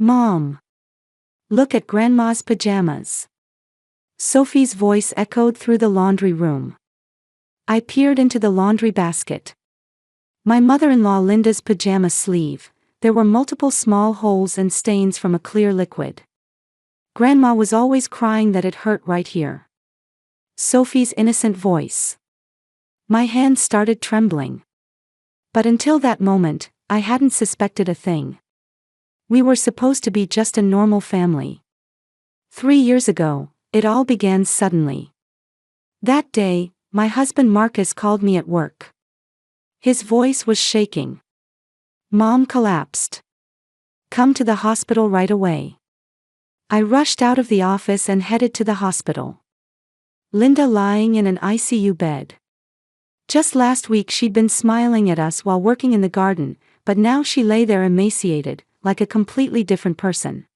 Mom! Look at Grandma's pajamas. Sophie's voice echoed through the laundry room. I peered into the laundry basket. My mother-in-law Linda's pajama sleeve, there were multiple small holes and stains from a clear liquid. Grandma was always crying that it hurt right here. Sophie's innocent voice. My hands started trembling. But until that moment, I hadn't suspected a thing. We were supposed to be just a normal family. 3 years ago, it all began suddenly. That day, my husband Marcus called me at work. His voice was shaking. Mom collapsed. Come to the hospital right away. I rushed out of the office and headed to the hospital. Linda lying in an ICU bed. Just last week she'd been smiling at us while working in the garden, but now she lay there emaciated, like a completely different person.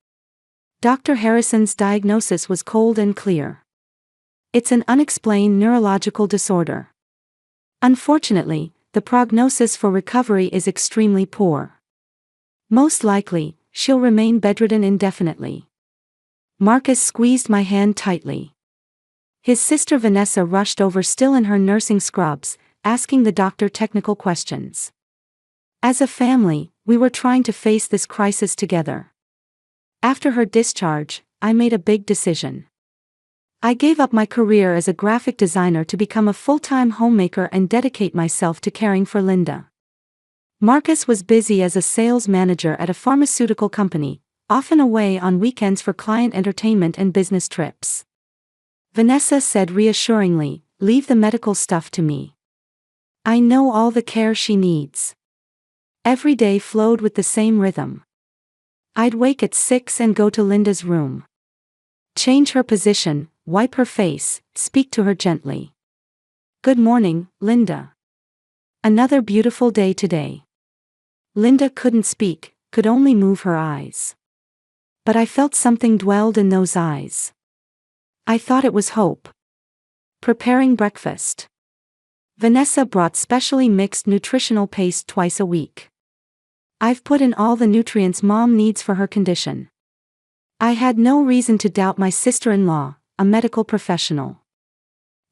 Dr. Harrison's diagnosis was cold and clear. It's an unexplained neurological disorder. Unfortunately, the prognosis for recovery is extremely poor. Most likely, she'll remain bedridden indefinitely. Marcus squeezed my hand tightly. His sister Vanessa rushed over still in her nursing scrubs, asking the doctor technical questions. As a family, we were trying to face this crisis together. After her discharge, I made a big decision. I gave up my career as a graphic designer to become a full-time homemaker and dedicate myself to caring for Linda. Marcus was busy as a sales manager at a pharmaceutical company, often away on weekends for client entertainment and business trips. Vanessa said reassuringly, "Leave the medical stuff to me. I know all the care she needs." Every day flowed with the same rhythm. I'd wake at 6 and go to Linda's room. Change her position, wipe her face, speak to her gently. "Good morning, Linda. Another beautiful day today." Linda couldn't speak, could only move her eyes. But I felt something dwelled in those eyes. I thought it was hope. Preparing breakfast. Vanessa brought specially mixed nutritional paste twice a week. I've put in all the nutrients Mom needs for her condition. I had no reason to doubt my sister-in-law, a medical professional.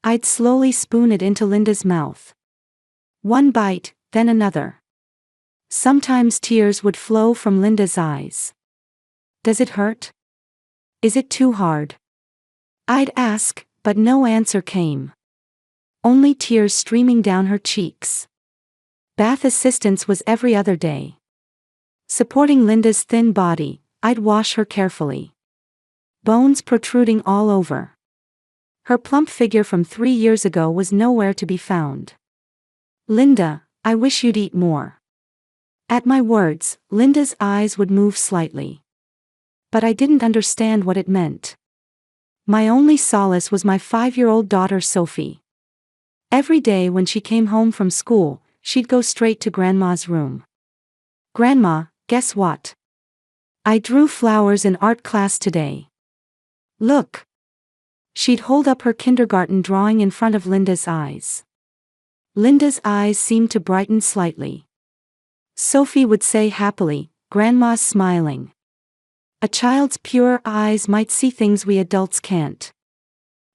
I'd slowly spoon it into Linda's mouth. One bite, then another. Sometimes tears would flow from Linda's eyes. "Does it hurt? Is it too hard?" I'd ask, but no answer came. Only tears streaming down her cheeks. Bath assistance was every other day. Supporting Linda's thin body, I'd wash her carefully. Bones protruding all over. Her plump figure from 3 years ago was nowhere to be found. "Linda, I wish you'd eat more." At my words, Linda's eyes would move slightly. But I didn't understand what it meant. My only solace was my 5-year-old daughter Sophie. Every day when she came home from school, she'd go straight to Grandma's room. "Grandma, guess what? I drew flowers in art class today. Look." She'd hold up her kindergarten drawing in front of Linda's eyes. Linda's eyes seemed to brighten slightly. Sophie would say happily, "Grandma's smiling." A child's pure eyes might see things we adults can't.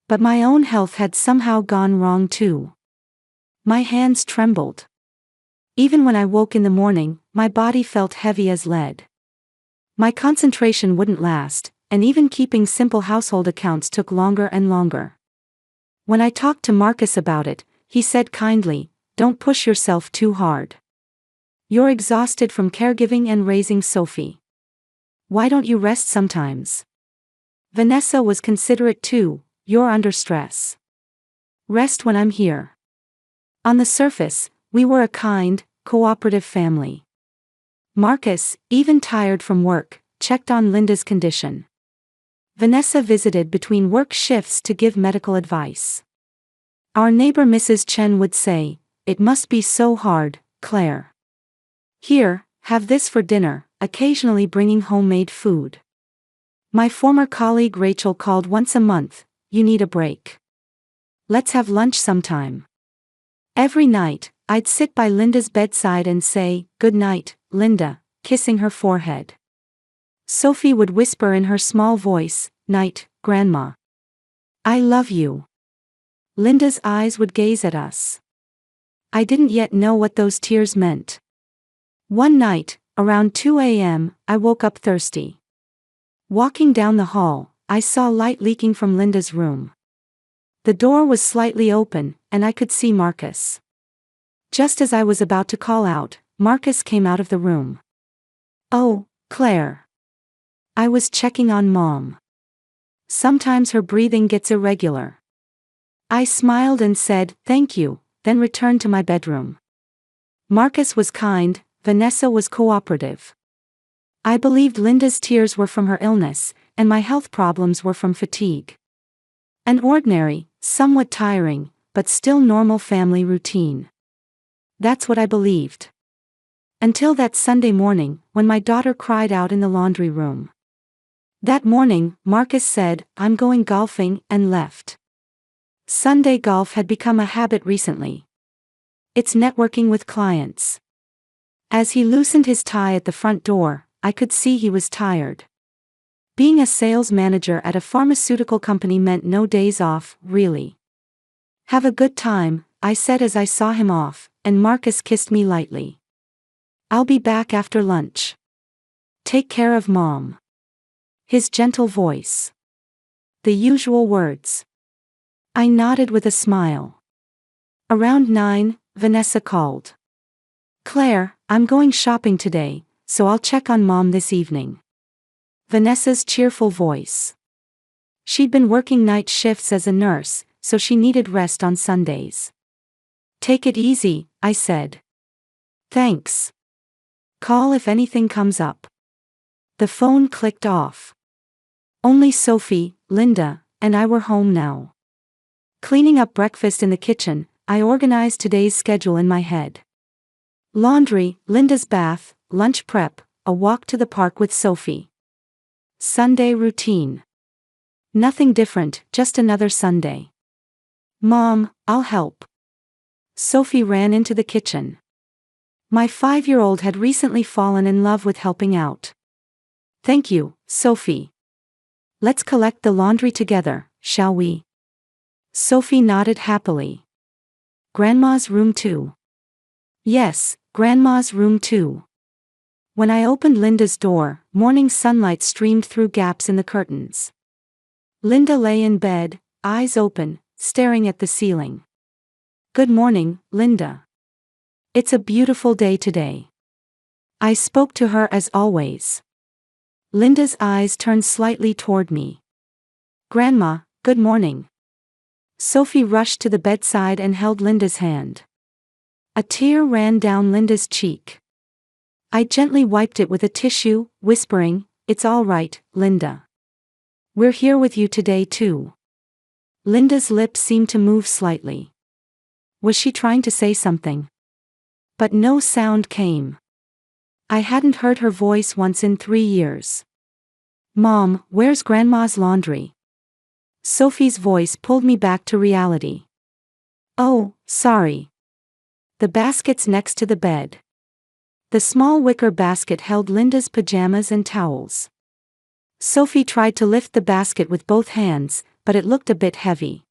But my own health had somehow gone wrong too. My hands trembled. Even when I woke in the morning, my body felt heavy as lead. My concentration wouldn't last, and even keeping simple household accounts took longer and longer. When I talked to Marcus about it, he said kindly, "Don't push yourself too hard. You're exhausted from caregiving and raising Sophie. Why don't you rest sometimes?" Vanessa was considerate too, "You're under stress. Rest when I'm here." On the surface, we were a kind, cooperative family. Marcus, even tired from work, checked on Linda's condition. Vanessa visited between work shifts to give medical advice. Our neighbor Mrs. Chen would say, "It must be so hard, Claire. Here, have this for dinner," occasionally bringing homemade food. My former colleague Rachel called once a month, "You need a break. Let's have lunch sometime." Every night, I'd sit by Linda's bedside and say, "Good night, Linda," kissing her forehead. Sophie would whisper in her small voice, "Night, Grandma. I love you." Linda's eyes would gaze at us. I didn't yet know what those tears meant. One night, around 2 a.m., I woke up thirsty. Walking down the hall, I saw light leaking from Linda's room. The door was slightly open, and I could see Marcus. Just as I was about to call out, Marcus came out of the room. "Oh, Claire. I was checking on Mom. Sometimes her breathing gets irregular." I smiled and said, "Thank you," then returned to my bedroom. Marcus was kind, Vanessa was cooperative. I believed Linda's tears were from her illness, and my health problems were from fatigue. An ordinary, somewhat tiring, but still normal family routine. That's what I believed. Until that Sunday morning, when my daughter cried out in the laundry room. That morning, Marcus said, "I'm going golfing," and left. Sunday golf had become a habit recently. It's networking with clients. As he loosened his tie at the front door, I could see he was tired. Being a sales manager at a pharmaceutical company meant no days off, really. "Have a good time," I said as I saw him off, and Marcus kissed me lightly. "I'll be back after lunch. Take care of Mom." His gentle voice. The usual words. I nodded with a smile. Around 9, Vanessa called. "Claire, I'm going shopping today, so I'll check on Mom this evening." Vanessa's cheerful voice. She'd been working night shifts as a nurse, so she needed rest on Sundays. "Take it easy," I said. "Thanks. Call if anything comes up." The phone clicked off. Only Sophie, Linda, and I were home now. Cleaning up breakfast in the kitchen, I organized today's schedule in my head. Laundry, Linda's bath, lunch prep, a walk to the park with Sophie. Sunday routine. Nothing different, just another Sunday. "Mom, I'll help." Sophie ran into the kitchen. My 5-year-old had recently fallen in love with helping out. "Thank you, Sophie. Let's collect the laundry together, shall we?" Sophie nodded happily. "Grandma's room too?" "Yes, Grandma's room too." When I opened Linda's door, morning sunlight streamed through gaps in the curtains. Linda lay in bed, eyes open, staring at the ceiling. "Good morning, Linda. It's a beautiful day today." I spoke to her as always. Linda's eyes turned slightly toward me. "Grandma, good morning." Sophie rushed to the bedside and held Linda's hand. A tear ran down Linda's cheek. I gently wiped it with a tissue, whispering, "It's all right, Linda. We're here with you today too." Linda's lips seemed to move slightly. Was she trying to say something? But no sound came. I hadn't heard her voice once in 3 years. "Mom, where's Grandma's laundry?" Sophie's voice pulled me back to reality. "Oh, sorry. The basket's next to the bed." The small wicker basket held Linda's pajamas and towels. Sophie tried to lift the basket with both hands, but it looked a bit heavy.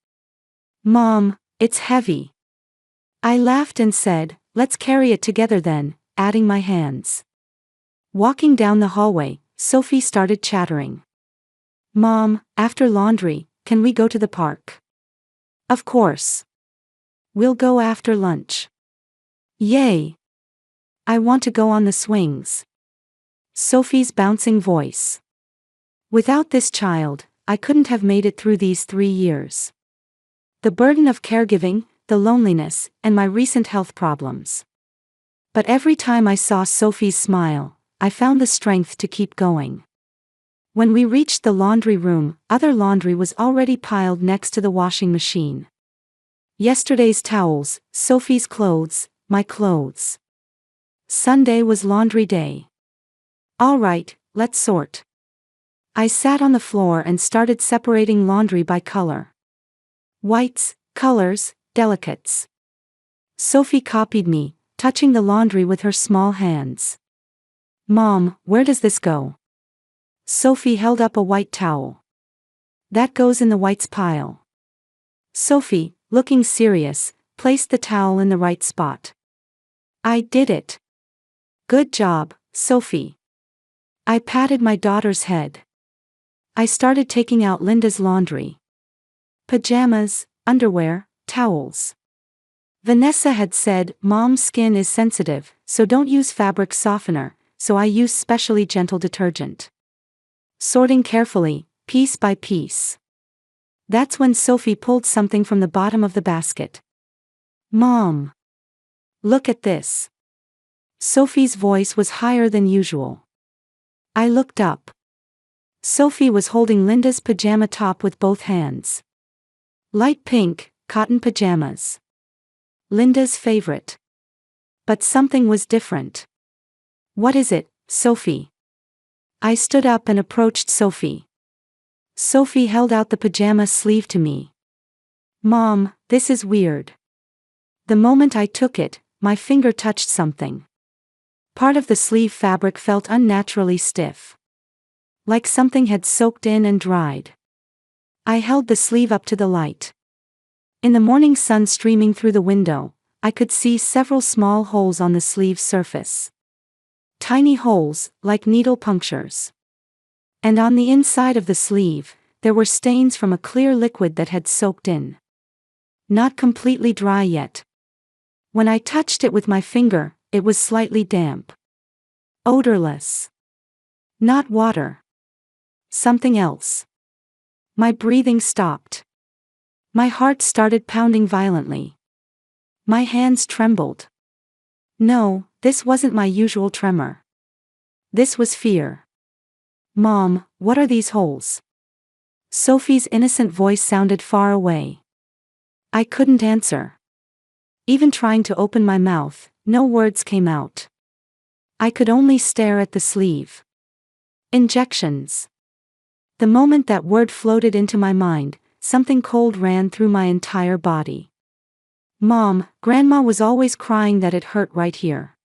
"Mom, it's heavy." I laughed and said, "Let's carry it together then," adding my hands. Walking down the hallway, Sophie started chattering. "Mom, after laundry, can we go to the park?" "Of course. We'll go after lunch." "Yay! I want to go on the swings." Sophie's bouncing voice. Without this child, I couldn't have made it through these 3 years. The burden of caregiving, the loneliness, and my recent health problems. But every time I saw Sophie's smile, I found the strength to keep going. When we reached the laundry room, other laundry was already piled next to the washing machine. Yesterday's towels, Sophie's clothes, my clothes. Sunday was laundry day. "All right, let's sort." I sat on the floor and started separating laundry by color. Whites, colors, delicates. Sophie copied me, touching the laundry with her small hands. "Mom, where does this go?" Sophie held up a white towel. That goes in the whites pile. Sophie, looking serious, placed the towel in the right spot. I did it. Good job, Sophie. I patted my daughter's head. I started taking out Linda's laundry. Pajamas, underwear, towels. Vanessa had said, Mom's skin is sensitive, so don't use fabric softener, so I use specially gentle detergent. Sorting carefully, piece by piece. That's when Sophie pulled something from the bottom of the basket. Mom! Look at this. Sophie's voice was higher than usual. I looked up. Sophie was holding Linda's pajama top with both hands. Light pink, cotton pajamas. Linda's favorite. But something was different. What is it, Sophie? I stood up and approached Sophie. Sophie held out the pajama sleeve to me. Mom, this is weird. The moment I took it, my finger touched something. Part of the sleeve fabric felt unnaturally stiff. Like something had soaked in and dried. I held the sleeve up to the light. In the morning sun streaming through the window, I could see several small holes on the sleeve's surface. Tiny holes, like needle punctures. And on the inside of the sleeve, there were stains from a clear liquid that had soaked in. Not completely dry yet. When I touched it with my finger, it was slightly damp. Odorless. Not water. Something else. My breathing stopped. My heart started pounding violently. My hands trembled. No, this wasn't my usual tremor. This was fear. Mom, what are these holes? Sophie's innocent voice sounded far away. I couldn't answer. Even trying to open my mouth, no words came out. I could only stare at the sleeve. Injections. The moment that word floated into my mind, something cold ran through my entire body. Mom, Grandma was always crying that it hurt right here.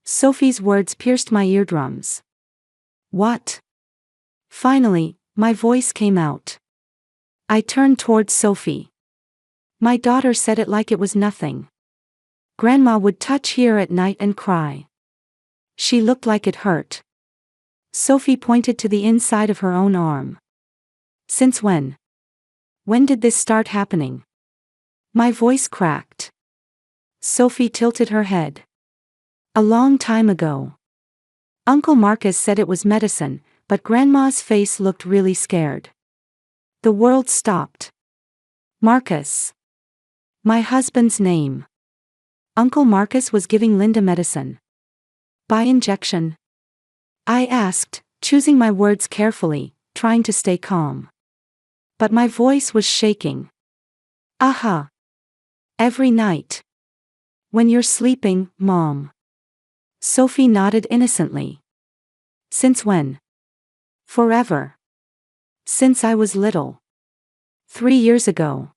Sophie's words pierced my eardrums. What? Finally, my voice came out. I turned towards Sophie. My daughter said it like it was nothing. Grandma would touch here at night and cry. She looked like it hurt. Sophie pointed to the inside of her own arm. Since when? When did this start happening? My voice cracked. Sophie tilted her head. A long time ago. Uncle Marcus said it was medicine, but Grandma's face looked really scared. The world stopped. Marcus. My husband's name. Uncle Marcus was giving Linda medicine. By injection? I asked, choosing my words carefully, trying to stay calm. But my voice was shaking. Aha. Every night. When you're sleeping, Mom. Sophie nodded innocently. Since when? Forever. Since I was little. 3 years ago.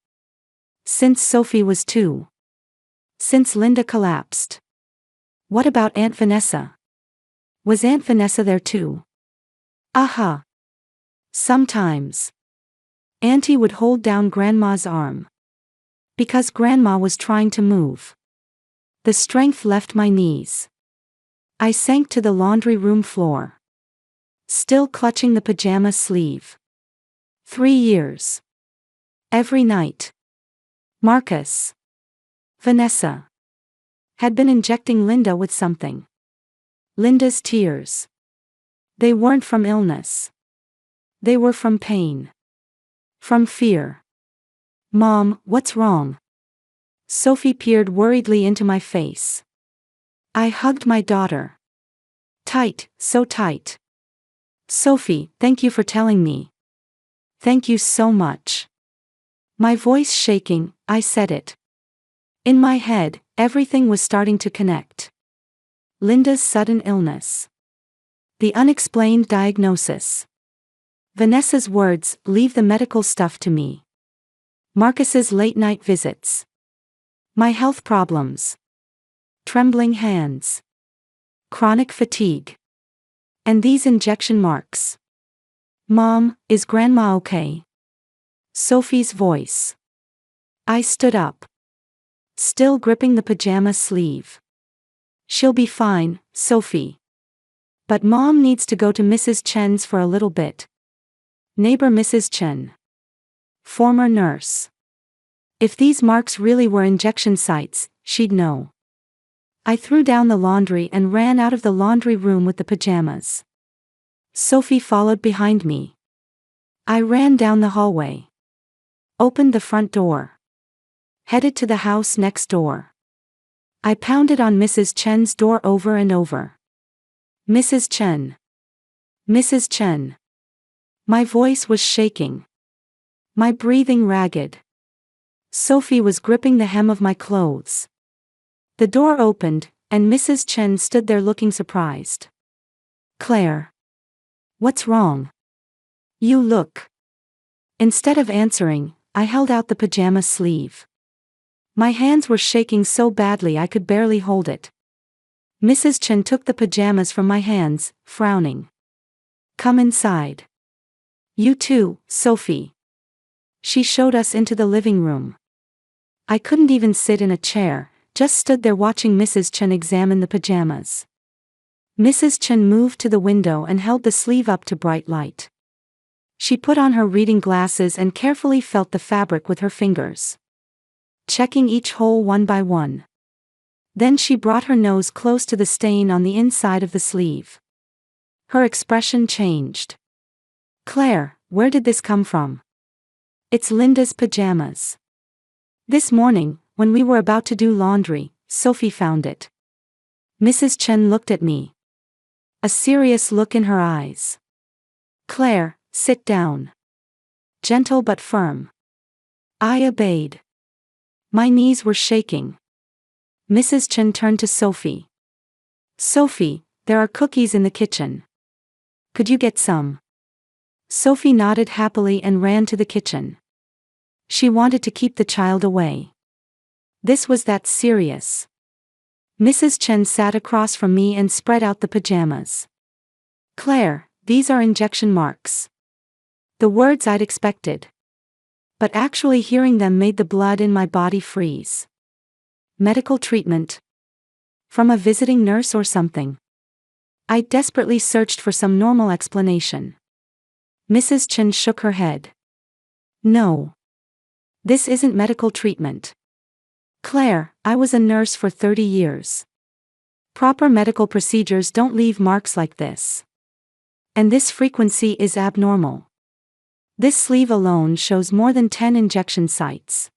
Since Sophie was 2. Since Linda collapsed. What about Aunt Vanessa? Was Aunt Vanessa there too? Aha. Sometimes. Auntie would hold down Grandma's arm. Because Grandma was trying to move. The strength left my knees. I sank to the laundry room floor. Still clutching the pajama sleeve. 3 years. Every night. Marcus. Vanessa. Had been injecting Linda with something. Linda's tears. They weren't from illness. They were from pain. From fear. Mom, what's wrong? Sophie peered worriedly into my face. I hugged my daughter. Tight, so tight. Sophie, thank you for telling me. Thank you so much. My voice shaking, I said it. In my head, everything was starting to connect. Linda's sudden illness. The unexplained diagnosis. Vanessa's words, leave the medical stuff to me. Marcus's late-night visits. My health problems. Trembling hands. Chronic fatigue. And these injection marks. Mom, is Grandma okay? Sophie's voice. I stood up, still gripping the pajama sleeve. She'll be fine, Sophie. But Mom needs to go to Mrs. Chen's for a little bit. Neighbor Mrs. Chen. Former nurse. If these marks really were injection sites, she'd know. I threw down the laundry and ran out of the laundry room with the pajamas. Sophie followed behind me. I ran down the hallway. Opened the front door. Headed to the house next door. I pounded on Mrs. Chen's door over and over. Mrs. Chen. Mrs. Chen. My voice was shaking. My breathing ragged. Sophie was gripping the hem of my clothes. The door opened, and Mrs. Chen stood there looking surprised. Claire. What's wrong? You look. Instead of answering, I held out the pajama sleeve. My hands were shaking so badly I could barely hold it. Mrs. Chen took the pajamas from my hands, frowning. Come inside. You too, Sophie. She showed us into the living room. I couldn't even sit in a chair, just stood there watching Mrs. Chen examine the pajamas. Mrs. Chen moved to the window and held the sleeve up to bright light. She put on her reading glasses and carefully felt the fabric with her fingers, checking each hole one by one. Then she brought her nose close to the stain on the inside of the sleeve. Her expression changed. Claire, where did this come from? It's Linda's pajamas. This morning, when we were about to do laundry, Sophie found it. Mrs. Chen looked at me. A serious look in her eyes. Claire, sit down. Gentle but firm. I obeyed. My knees were shaking. Mrs. Chen turned to Sophie. Sophie, there are cookies in the kitchen. Could you get some? Sophie nodded happily and ran to the kitchen. She wanted to keep the child away. This was that serious. Mrs. Chen sat across from me and spread out the pajamas. Claire, these are injection marks. The words I'd expected. But actually hearing them made the blood in my body freeze. Medical treatment? From a visiting nurse or something? I desperately searched for some normal explanation. Mrs. Chen shook her head. No. This isn't medical treatment. Claire, I was a nurse for 30 years. Proper medical procedures don't leave marks like this. And this frequency is abnormal. This sleeve alone shows more than 10 injection sites.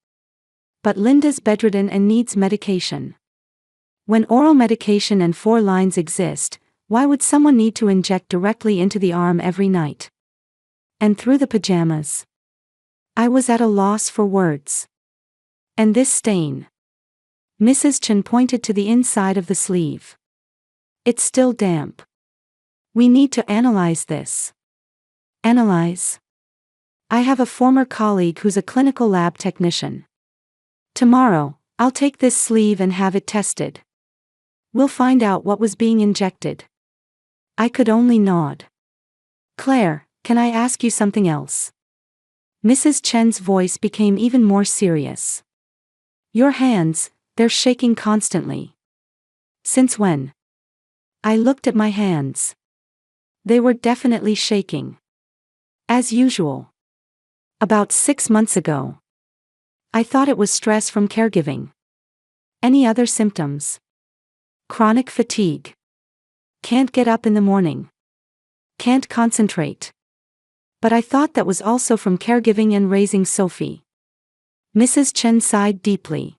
But Linda's bedridden and needs medication. When oral medication and 4 lines exist, why would someone need to inject directly into the arm every night? And through the pajamas? I was at a loss for words. And this stain. Mrs. Chen pointed to the inside of the sleeve. It's still damp. We need to analyze this. Analyze? I have a former colleague who's a clinical lab technician. Tomorrow, I'll take this sleeve and have it tested. We'll find out what was being injected. I could only nod. Claire, can I ask you something else? Mrs. Chen's voice became even more serious. Your hands, they're shaking constantly. Since when? I looked at my hands. They were definitely shaking. As usual. About 6 months ago. I thought it was stress from caregiving. Any other symptoms? Chronic fatigue. Can't get up in the morning. Can't concentrate. But I thought that was also from caregiving and raising Sophie. Mrs. Chen sighed deeply.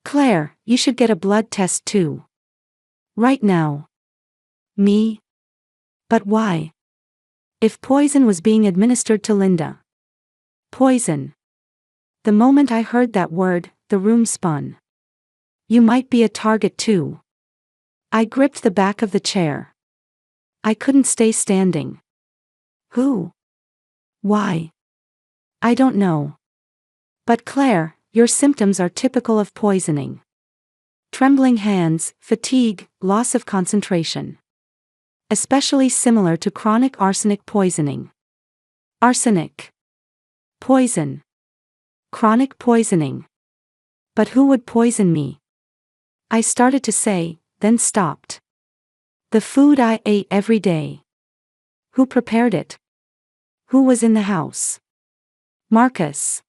Claire, you should get a blood test too. Right now. Me? But why? If poison was being administered to Linda. Poison. The moment I heard that word, the room spun. You might be a target too. I gripped the back of the chair. I couldn't stay standing. Who? Why? I don't know. But Claire, your symptoms are typical of poisoning. Trembling hands, fatigue, loss of concentration. Especially similar to chronic arsenic poisoning. Arsenic. Poison. Chronic poisoning. But who would poison me? I started to say, then stopped. The food I ate every day. Who prepared it? Who was in the house? Marcus.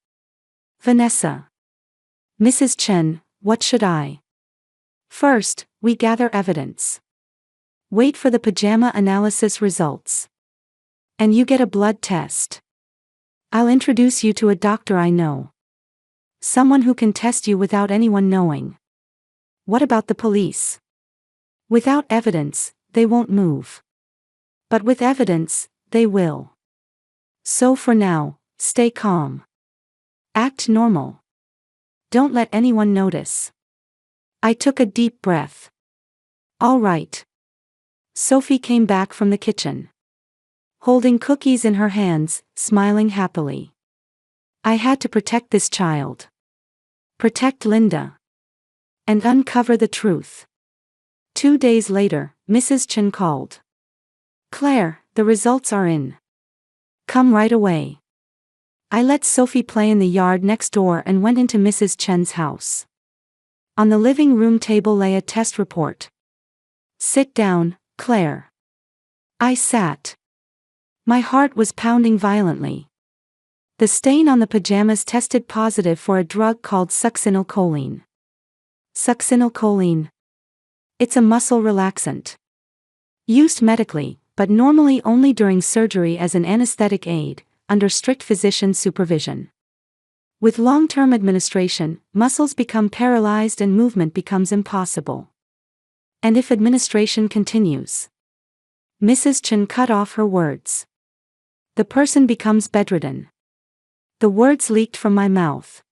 Vanessa. Mrs. Chen, what should I? First, we gather evidence. Wait for the pajama analysis results. And you get a blood test. I'll introduce you to a doctor I know. Someone who can test you without anyone knowing. What about the police? Without evidence, they won't move. But with evidence, they will. So for now, stay calm. Act normal. Don't let anyone notice. I took a deep breath. All right. Sophie came back from the kitchen, holding cookies in her hands, smiling happily. I had to protect this child. Protect Linda. And uncover the truth. 2 days later, Mrs. Chen called. Claire, the results are in. Come right away. I let Sophie play in the yard next door and went into Mrs. Chen's house. On the living room table lay a test report. Sit down, Claire. I sat. My heart was pounding violently. The stain on the pajamas tested positive for a drug called succinylcholine. Succinylcholine. It's a muscle relaxant. Used medically, but normally only during surgery as an anesthetic aid, under strict physician supervision. With long-term administration, muscles become paralyzed and movement becomes impossible. And if administration continues, Mrs. Chen cut off her words. The person becomes bedridden. The words leaked from my mouth.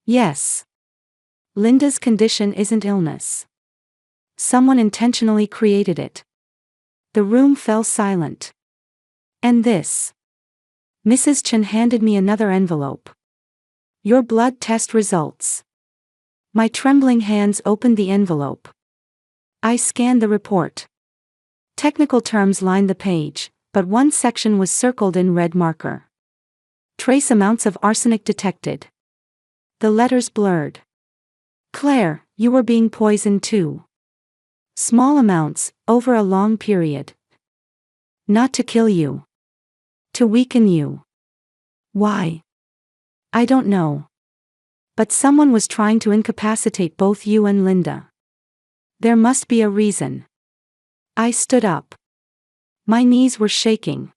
Yes. Linda's condition isn't illness. Someone intentionally created it. The room fell silent. And this. Mrs. Chen handed me another envelope. Your blood test results. My trembling hands opened the envelope. I scanned the report. Technical terms lined the page, but one section was circled in red marker. Trace amounts of arsenic detected. The letters blurred. Claire, you were being poisoned too. Small amounts, over a long period. Not to kill you. To weaken you. Why? I don't know. But someone was trying to incapacitate both you and Linda. There must be a reason. I stood up. My knees were shaking.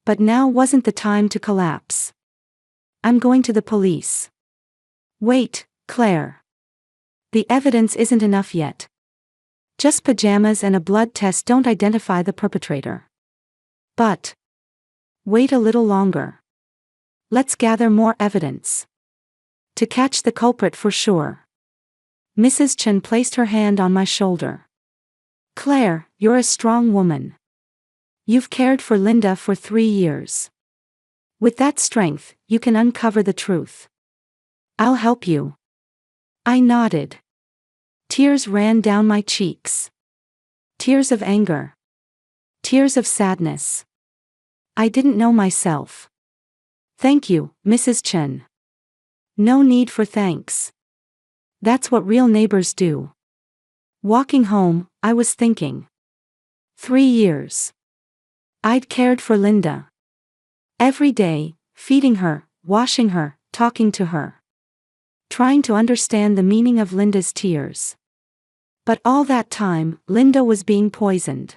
But now wasn't the time to collapse. I'm going to the police. Wait, Claire. The evidence isn't enough yet. Just pajamas and a blood test don't identify the perpetrator. But wait a little longer. Let's gather more evidence. To catch the culprit for sure. Mrs. Chen placed her hand on my shoulder. Claire, you're a strong woman. You've cared for Linda for 3 years. With that strength, you can uncover the truth. I'll help you. I nodded. Tears ran down my cheeks. Tears of anger. Tears of sadness. I didn't know myself. Thank you, Mrs. Chen. No need for thanks. That's what real neighbors do. Walking home, I was thinking. 3 years. I'd cared for Linda. Every day, feeding her, washing her, talking to her. Trying to understand the meaning of Linda's tears. But all that time, Linda was being poisoned.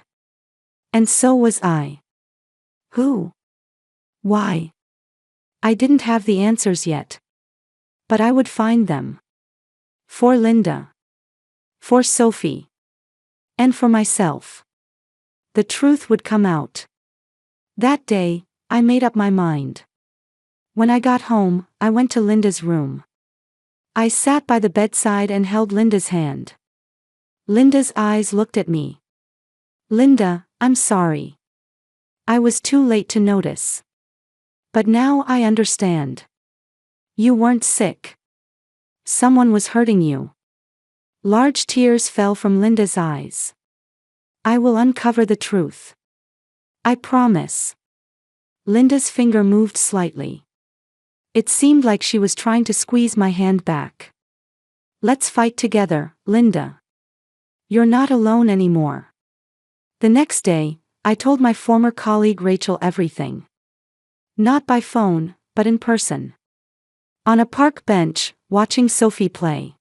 And so was I. Who? Why? I didn't have the answers yet. But I would find them. For Linda. For Sophie. And for myself. The truth would come out. That day, I made up my mind. When I got home, I went to Linda's room. I sat by the bedside and held Linda's hand. Linda's eyes looked at me. Linda, I'm sorry. I was too late to notice. But now I understand. You weren't sick. Someone was hurting you. Large tears fell from Linda's eyes. I will uncover the truth. I promise. Linda's finger moved slightly. It seemed like she was trying to squeeze my hand back. Let's fight together, Linda. You're not alone anymore. The next day, I told my former colleague Rachel everything. Not by phone, but in person. On a park bench, watching Sophie play.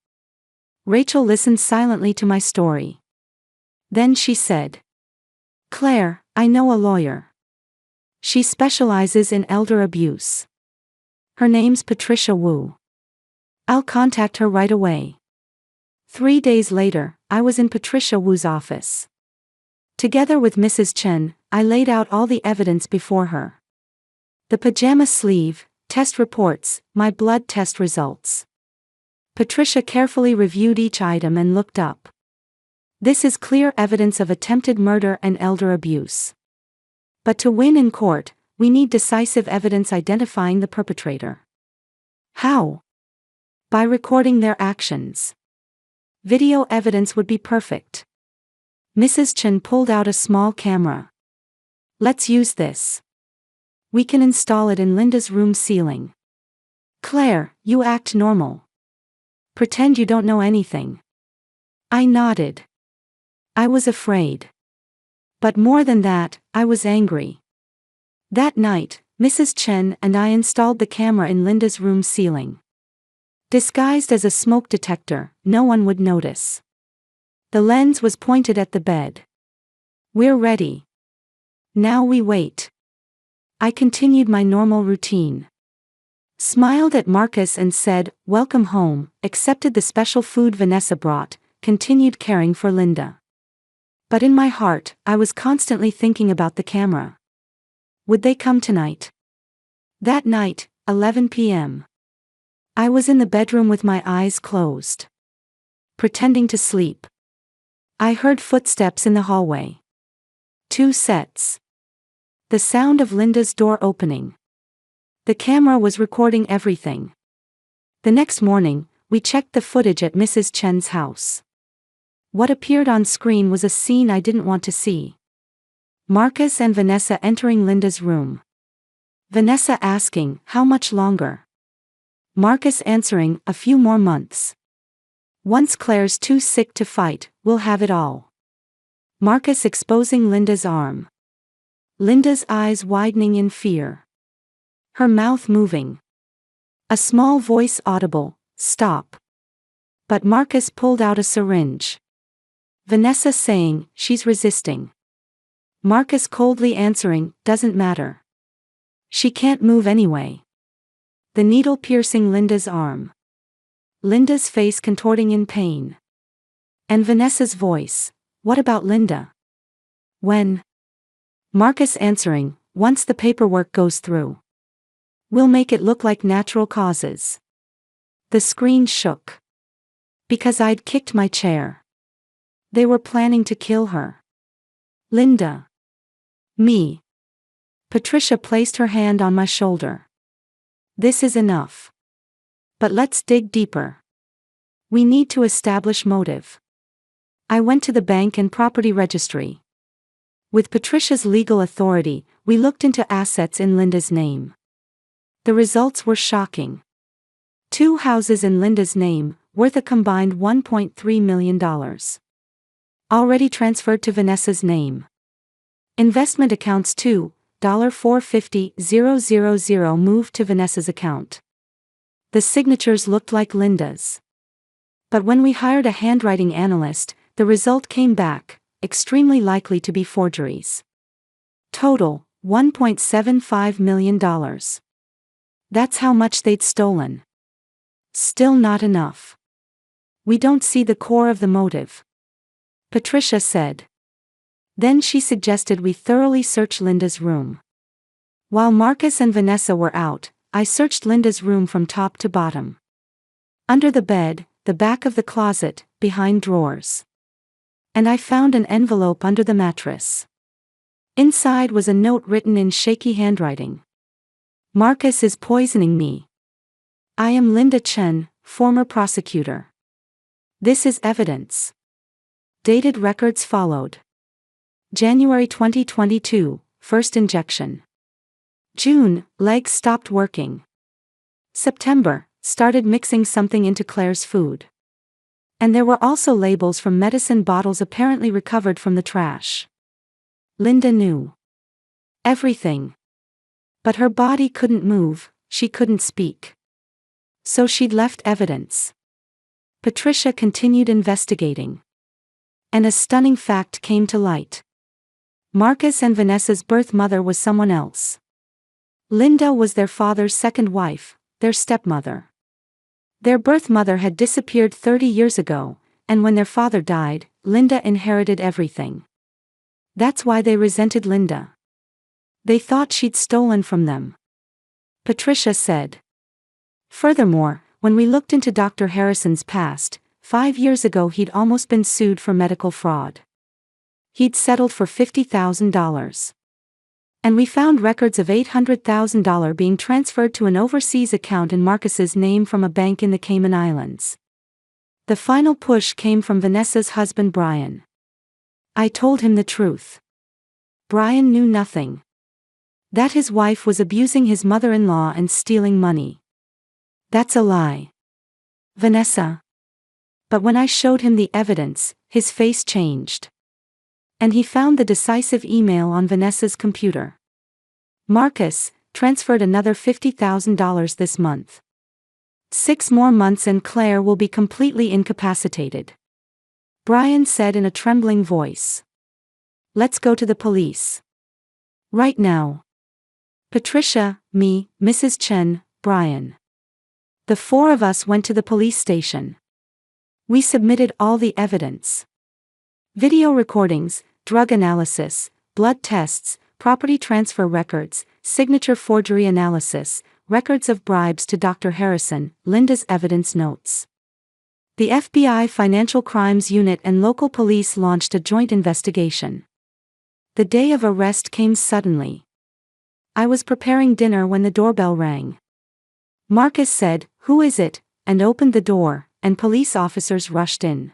Rachel listened silently to my story. Then she said, "Claire, I know a lawyer. She specializes in elder abuse. Her name's Patricia Wu. I'll contact her right away." 3 days later, I was in Patricia Wu's office. Together with Mrs. Chen, I laid out all the evidence before her. The pajama sleeve, test reports, my blood test results. Patricia carefully reviewed each item and looked up. "This is clear evidence of attempted murder and elder abuse. But to win in court, we need decisive evidence identifying the perpetrator." "How?" "By recording their actions. Video evidence would be perfect." Mrs. Chen pulled out a small camera. "Let's use this. We can install it in Linda's room ceiling." "Claire, you act normal. Pretend you don't know anything." I nodded. I was afraid. But more than that, I was angry. That night, Mrs. Chen and I installed the camera in Linda's room ceiling. Disguised as a smoke detector, no one would notice. The lens was pointed at the bed. "We're ready. Now we wait." I continued my normal routine. Smiled at Marcus and said, "Welcome home," accepted the special food Vanessa brought, continued caring for Linda. But in my heart, I was constantly thinking about the camera. Would they come tonight? That night, 11 p.m. I was in the bedroom with my eyes closed, pretending to sleep. I heard footsteps in the hallway. 2 sets. The sound of Linda's door opening. The camera was recording everything. The next morning, we checked the footage at Mrs. Chen's house. What appeared on screen was a scene I didn't want to see. Marcus and Vanessa entering Linda's room. Vanessa asking, "How much longer?" Marcus answering, "A few more months. Once Claire's too sick to fight, we'll have it all." Marcus exposing Linda's arm. Linda's eyes widening in fear. Her mouth moving. A small voice audible, "Stop." But Marcus pulled out a syringe. Vanessa saying, "She's resisting." Marcus coldly answering, "Doesn't matter. She can't move anyway." The needle piercing Linda's arm. Linda's face contorting in pain. And Vanessa's voice, "What about Linda? When?" Marcus answering, "Once the paperwork goes through. We'll make it look like natural causes." The screen shook. Because I'd kicked my chair. They were planning to kill her. Linda. Me. Patricia placed her hand on my shoulder. "This is enough. But let's dig deeper. We need to establish motive." I went to the bank and property registry. With Patricia's legal authority, we looked into assets in Linda's name. The results were shocking. 2 houses in Linda's name, worth a combined $1.3 million. Already transferred to Vanessa's name. Investment accounts too, $450,000 moved to Vanessa's account. The signatures looked like Linda's. But when we hired a handwriting analyst, the result came back, extremely likely to be forgeries. Total, $1.75 million. That's how much they'd stolen. Still not enough. "We don't see the core of the motive," Patricia said. Then she suggested we thoroughly search Linda's room. While Marcus and Vanessa were out, I searched Linda's room from top to bottom. Under the bed, the back of the closet, behind drawers. And I found an envelope under the mattress. Inside was a note written in shaky handwriting. "Marcus is poisoning me. I am Linda Chen, former prosecutor. This is evidence." Dated records followed. January 2022, first injection. June, legs stopped working. September, started mixing something into Claire's food. And there were also labels from medicine bottles apparently recovered from the trash. Linda knew everything. But her body couldn't move, she couldn't speak. So she'd left evidence. Patricia continued investigating. And a stunning fact came to light. Marcus and Vanessa's birth mother was someone else. Linda was their father's second wife, their stepmother. Their birth mother had disappeared 30 years ago, and when their father died, Linda inherited everything. That's why they resented Linda. They thought she'd stolen from them. Patricia said. Furthermore, when we looked into Dr. Harrison's past, 5 years ago he'd almost been sued for medical fraud. He'd settled for $50,000. And we found records of $800,000 being transferred to an overseas account in Marcus's name from a bank in the Cayman Islands. The final push came from Vanessa's husband Brian. I told him the truth. Brian knew nothing. That his wife was abusing his mother-in-law and stealing money. That's a lie. Vanessa. But when I showed him the evidence, his face changed. And he found the decisive email on Vanessa's computer. Marcus transferred another $50,000 this month. 6 more months and Claire will be completely incapacitated. Brian said in a trembling voice. Let's go to the police. Right now. Patricia, me, Mrs. Chen, Brian. The 4 of us went to the police station. We submitted all the evidence. Video recordings, drug analysis, blood tests, property transfer records, signature forgery analysis, records of bribes to Dr. Harrison, Linda's evidence notes. The FBI Financial Crimes Unit and local police launched a joint investigation. The day of arrest came suddenly. I was preparing dinner when the doorbell rang. Marcus said, "Who is it?" and opened the door, and police officers rushed in.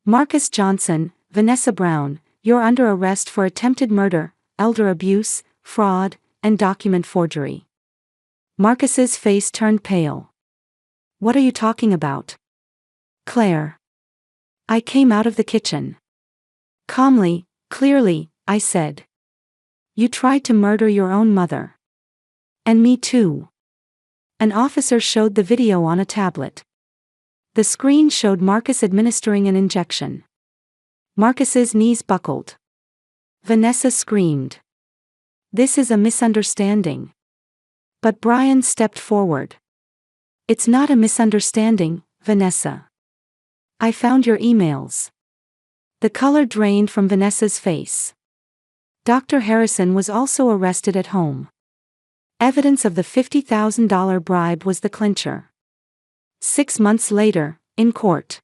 Marcus Johnson, Vanessa Brown, you're under arrest for attempted murder, elder abuse, fraud, and document forgery. Marcus's face turned pale. What are you talking about? Claire. I came out of the kitchen. Calmly, clearly, I said. You tried to murder your own mother. And me too. An officer showed the video on a tablet. The screen showed Marcus administering an injection. Marcus's knees buckled. Vanessa screamed. This is a misunderstanding. But Brian stepped forward. It's not a misunderstanding, Vanessa. I found your emails. The color drained from Vanessa's face. Dr. Harrison was also arrested at home. Evidence of the $50,000 bribe was the clincher. 6 months later, in court.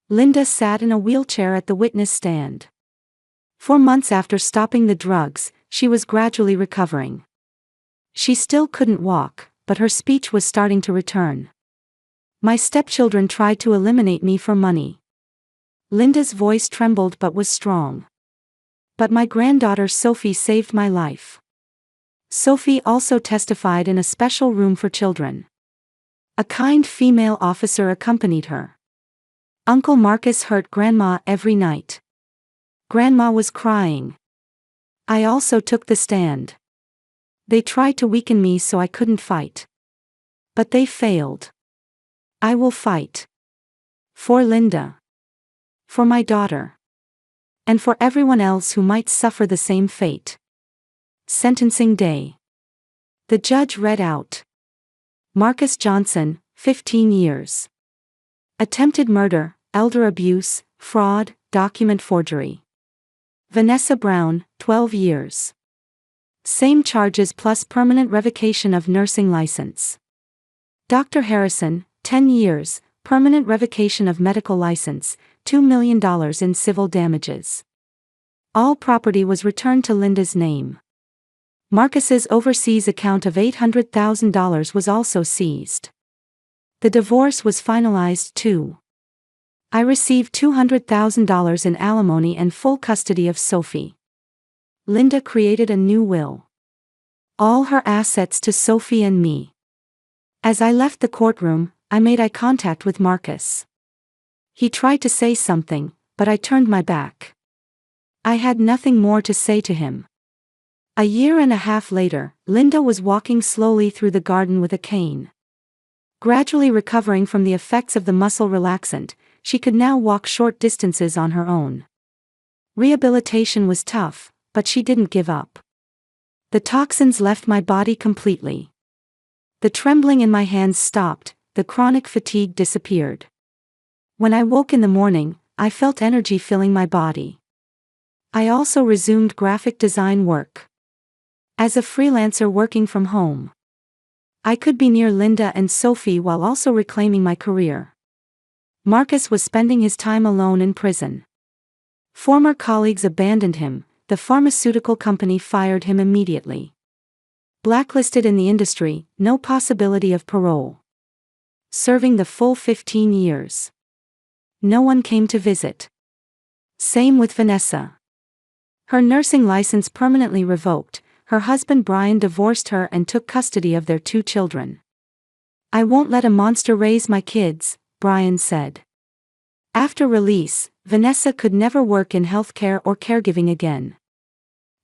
Linda sat in a wheelchair at the witness stand. 4 months after stopping the drugs, she was gradually recovering. She still couldn't walk, but her speech was starting to return. My stepchildren tried to eliminate me for money. Linda's voice trembled but was strong. But my granddaughter Sophie saved my life. Sophie also testified in a special room for children. A kind female officer accompanied her. Uncle Marcus hurt Grandma every night. Grandma was crying. I also took the stand. They tried to weaken me so I couldn't fight. But they failed. I will fight. For Linda. For my daughter. And for everyone else who might suffer the same fate. Sentencing day. The judge read out. Marcus Johnson, 15 years. Attempted murder, elder abuse, fraud, document forgery. Vanessa Brown, 12 years. Same charges plus permanent revocation of nursing license. Dr. Harrison, 10 years, permanent revocation of medical license, $2 million in civil damages. All property was returned to Linda's name. Marcus's overseas account of $800,000 was also seized. The divorce was finalized too. I received $200,000 in alimony and full custody of Sophie. Linda created a new will. All her assets to Sophie and me. As I left the courtroom, I made eye contact with Marcus. He tried to say something, but I turned my back. I had nothing more to say to him. A year and a half later, Linda was walking slowly through the garden with a cane. Gradually recovering from the effects of the muscle relaxant, she could now walk short distances on her own. Rehabilitation was tough, but she didn't give up. The toxins left my body completely. The trembling in my hands stopped, the chronic fatigue disappeared. When I woke in the morning, I felt energy filling my body. I also resumed graphic design work. As a freelancer working from home, I could be near Linda and Sophie while also reclaiming my career. Marcus was spending his time alone in prison. Former colleagues abandoned him, the pharmaceutical company fired him immediately. Blacklisted in the industry, no possibility of parole. Serving the full 15 years. No one came to visit. Same with Vanessa. Her nursing license permanently revoked. Her husband Brian divorced her and took custody of their 2 children. "I won't let a monster raise my kids," Brian said. After release, Vanessa could never work in healthcare or caregiving again.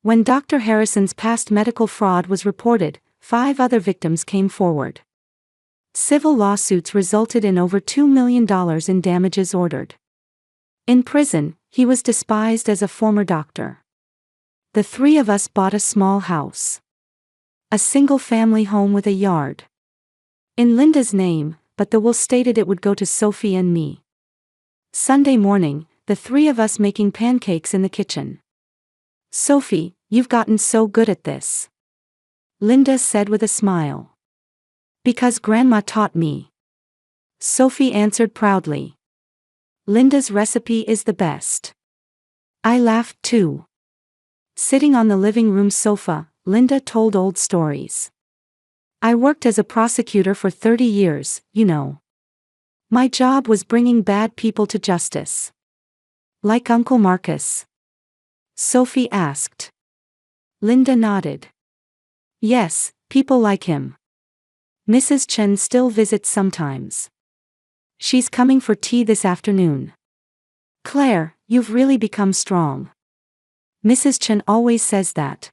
When Dr. Harrison's past medical fraud was reported, 5 other victims came forward. Civil lawsuits resulted in over $2 million in damages ordered. In prison, he was despised as a former doctor. The 3 of us bought a small house. A single-family home with a yard. In Linda's name, but the will stated it would go to Sophie and me. Sunday morning, the 3 of us making pancakes in the kitchen. "Sophie, you've gotten so good at this," Linda said with a smile. "Because Grandma taught me," Sophie answered proudly. "Linda's recipe is the best." I laughed too. Sitting on the living room sofa, Linda told old stories. "I worked as a prosecutor for 30 years, you know. My job was bringing bad people to justice." "Like Uncle Marcus?" Sophie asked. Linda nodded. "Yes, people like him. Mrs. Chen still visits sometimes. She's coming for tea this afternoon." "Claire, you've really become strong. Mrs. Chen always says that.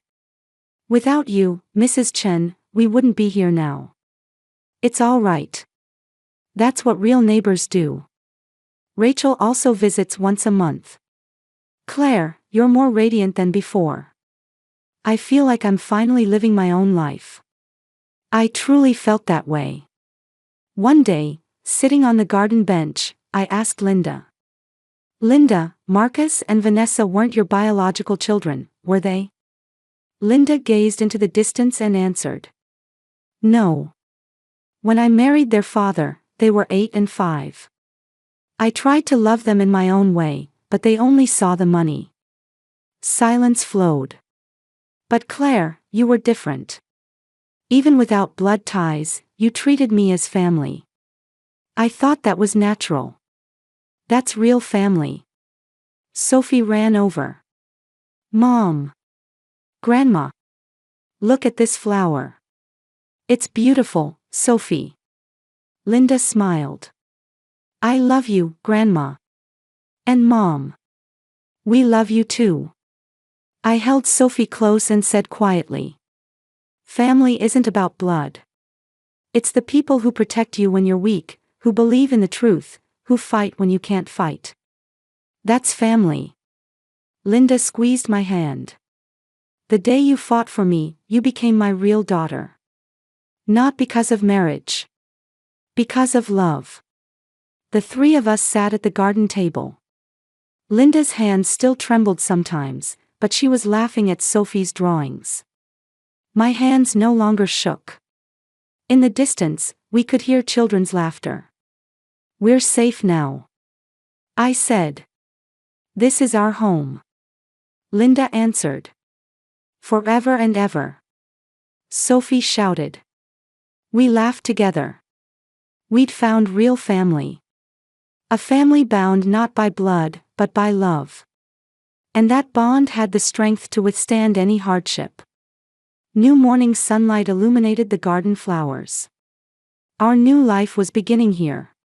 Without you, Mrs. Chen, we wouldn't be here now." "It's all right. That's what real neighbors do." Rachel also visits once a month. "Claire, you're more radiant than before. I feel like I'm finally living my own life." I truly felt that way. One day, sitting on the garden bench, I asked Linda. "Linda, Marcus and Vanessa weren't your biological children, were they?" Linda gazed into the distance and answered. "No. When I married their father, they were 8 and 5. I tried to love them in my own way, but they only saw the money." Silence flowed. "But Claire, you were different. Even without blood ties, you treated me as family. I thought that was natural. That's real family." Sophie ran over. "Mom. Grandma. Look at this flower. It's beautiful, Sophie." Linda smiled. "I love you, Grandma. And Mom. We love you too." I held Sophie close and said quietly. "Family isn't about blood. It's the people who protect you when you're weak, who believe in the truth, who fight when you can't fight. That's family." Linda squeezed my hand. "The day you fought for me, you became my real daughter. Not because of marriage. Because of love." The 3 of us sat at the garden table. Linda's hands still trembled sometimes, but she was laughing at Sophie's drawings. My hands no longer shook. In the distance, we could hear children's laughter. "We're safe now," I said. "This is our home." Linda answered. "Forever and ever," Sophie shouted. We laughed together. We'd found real family. A family bound not by blood, but by love. And that bond had the strength to withstand any hardship. New morning sunlight illuminated the garden flowers. Our new life was beginning here.